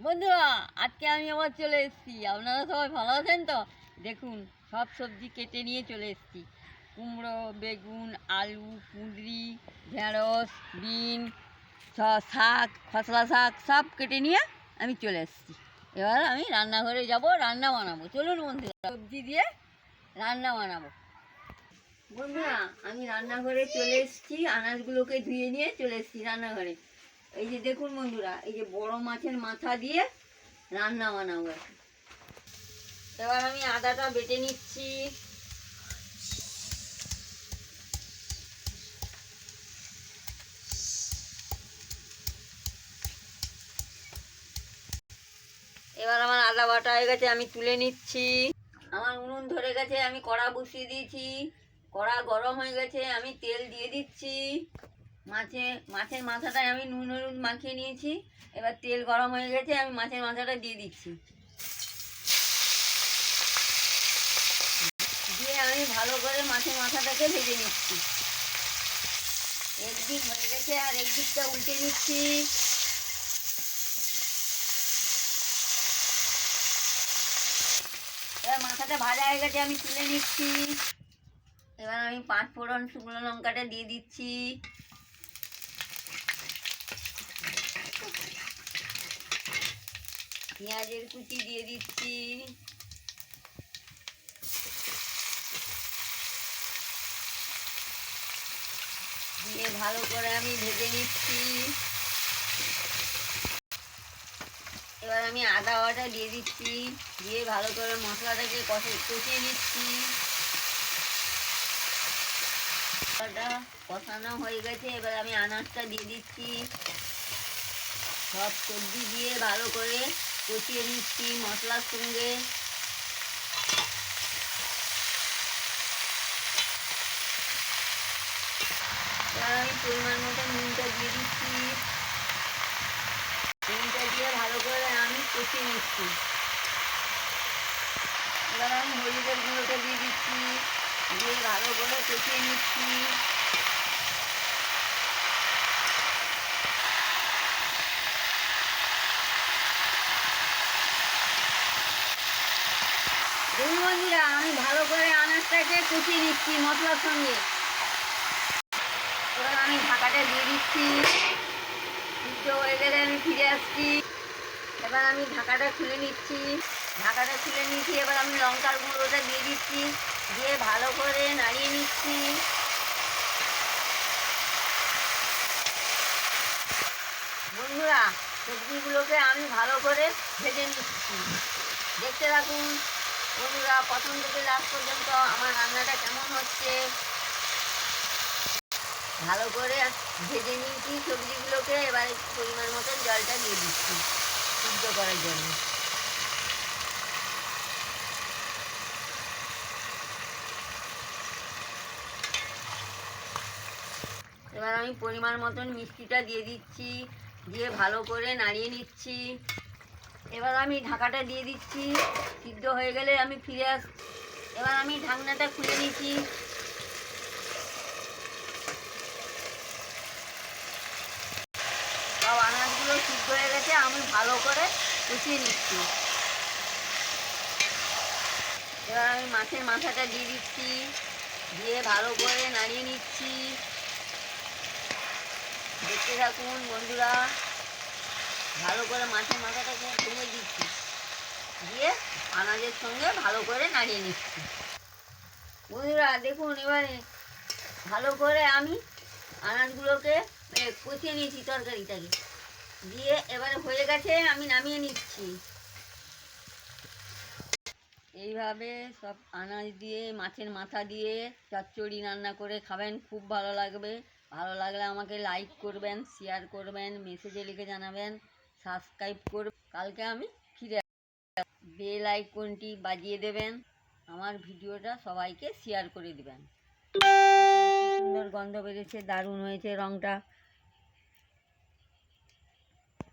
বন্ধুরা, আজকে আমি আবার চলে এসেছি। আপনারা সবাই ভালো আছেন তো? দেখুন, সব সবজি কেটে নিয়ে চলে এসেছি। কুমড়ো, বেগুন, আলু, কুঁদরি, ঢেঁড়স, বিন, শাক, খসলা শাক সব কেটে নিয়ে আমি চলে এসেছি। এবার আমি রান্নাঘরে যাব, রান্না বানাবো। চলুন বন্ধুরা, সবজি দিয়ে রান্না বানাবো। বন্ধুরা, আমি রান্নাঘরে চলে এসেছি। আনাজগুলোকে ধুয়ে নিয়ে চলে এসেছি রান্নাঘরে। এই যে দেখুন বন্ধুরা, এই যে বড় মাছের মাথা দিয়ে রান্না বানাবো। এবার আমি আদাটা বেটে নিচ্ছি। এবার আমার আদা বাটা হয়ে গেছে, আমি তুলে নিচ্ছি। আমার উনুন ধরে গেছে, আমি কড়া বসিয়ে দিয়েছি। কড়া গরম হয়ে গেছে, আমি তেল দিয়ে দিচ্ছি। মাছের মাথাটায় আমি নুন হলুদ মাখিয়ে নিয়েছি। এবার তেল গরম হয়ে গেছে, আমি মাছের মাথাটা দিয়ে দিচ্ছি। দিয়ে আমি ভালো করে মাছের মাথাটাকে ভেজে নিচ্ছি। একদিক হয়ে গেছে, আর একদিকটা উল্টে নিচ্ছি। এবার মাথাটা ভাজা হয়ে গেছে, আমি তুলে নিচ্ছি। এবার আমি 5 ফোড়ন শুকনো লঙ্কাটা দিয়ে দিচ্ছি। পেঁয়াজের কুচি দিয়ে দিচ্ছি। দিয়ে ভালো করে আমি ভেজে নিচ্ছি। এবার আমি আদা বাটা দিয়ে দিচ্ছি। দিয়ে ভালো করে মশলাটাকে কষিয়ে নিচ্ছি। মশলাটা কষানো হয়ে গেছে, এবার আমি আনাজটা দিয়ে দিচ্ছি। সব সবজি দিয়ে ভালো করে কষিয়ে নিচ্ছি মশলার সঙ্গে। এবার আমি পরিমাণ মতো নুনটা দিয়ে দিচ্ছি। নুনটা দিয়ে ভালো করে আমি কষিয়ে নিচ্ছি। এবার আমি হলুদের গুঁড়োটা দিয়ে দিচ্ছি। দিয়ে ভালো করে কষিয়ে নিচ্ছি। দেখুন বন্ধুরা, আমি ভালো করে আনাজটাকে কষিয়ে নিচ্ছি মশলার সঙ্গে। এবার আমি ঢাকাটা দিয়ে দিচ্ছি। সিদ্ধ হয়ে গেলে আমি ফিরে আসছি। এবার আমি ঢাকাটা খুলে নিচ্ছি। এবার আমি লঙ্কার গুঁড়োটা দিয়ে দিচ্ছি। দিয়ে ভালো করে নাড়িয়ে নিচ্ছি। বন্ধুরা, সবজিগুলোকে আমি ভালো করে ভেজে নিচ্ছি। দেখতে থাকুন বন্ধুরা, প্রথম থেকে লাস্ট পর্যন্ত আমার রান্নাটা কেমন হচ্ছে। ভালো করে ভেজে নিয়েছি সবজিগুলোকে। এবার পরিমাণ মতন জলটা দিয়ে দিচ্ছি সিদ্ধ করার জন্য। এবার আমি পরিমাণ মতন মিষ্টিটা দিয়ে দিচ্ছি। দিয়ে ভালো করে নাড়িয়ে নিচ্ছি। এবার আমি ঢাকাটা দিয়ে দিচ্ছি। সিদ্ধ হয়ে গেলে আমি ফিরে আসছি। এবার আমি ঢাকনাটা খুলে নিচ্ছি। সব আনাজগুলো সিদ্ধ হয়ে গেছে, আমি ভালো করে কষিয়ে নিচ্ছি। এবার আমি মাছের মাথাটা দিয়ে দিচ্ছি। দিয়ে ভালো করে নাড়িয়ে নিচ্ছি। দেখতে থাকুন বন্ধুরা, ভালো করে মাছের মাথাটাকে ভেঙে দিচ্ছি। দিয়ে আনাজের সঙ্গে ভালো করে নাড়িয়ে নিচ্ছি। বন্ধুরা দেখুন, এবারে ভালো করে আমি আনাজগুলোকে কষিয়ে নিয়েছি তরকারিটাকে। দিয়ে এবারে হয়ে গেছে, আমি নামিয়ে নিচ্ছি। এইভাবে সব আনাজ দিয়ে মাছের মাথা দিয়ে চচ্চড়ি রান্না করে খাবেন, খুব ভালো লাগবে। ভালো লাগলে আমাকে লাইক করবেন, শেয়ার করবেন, মেসেজে লিখে জানাবেন, সাবস্ক্রাইব করবেন। কালকে আমি ফিরে বেল আইকনটি বাজিয়ে দেবেন। আমার ভিডিওটা সবাইকে শেয়ার করে দেবেন। সুন্দর গন্ধ বেরিয়েছে, দারুণ হয়েছে রঙটা।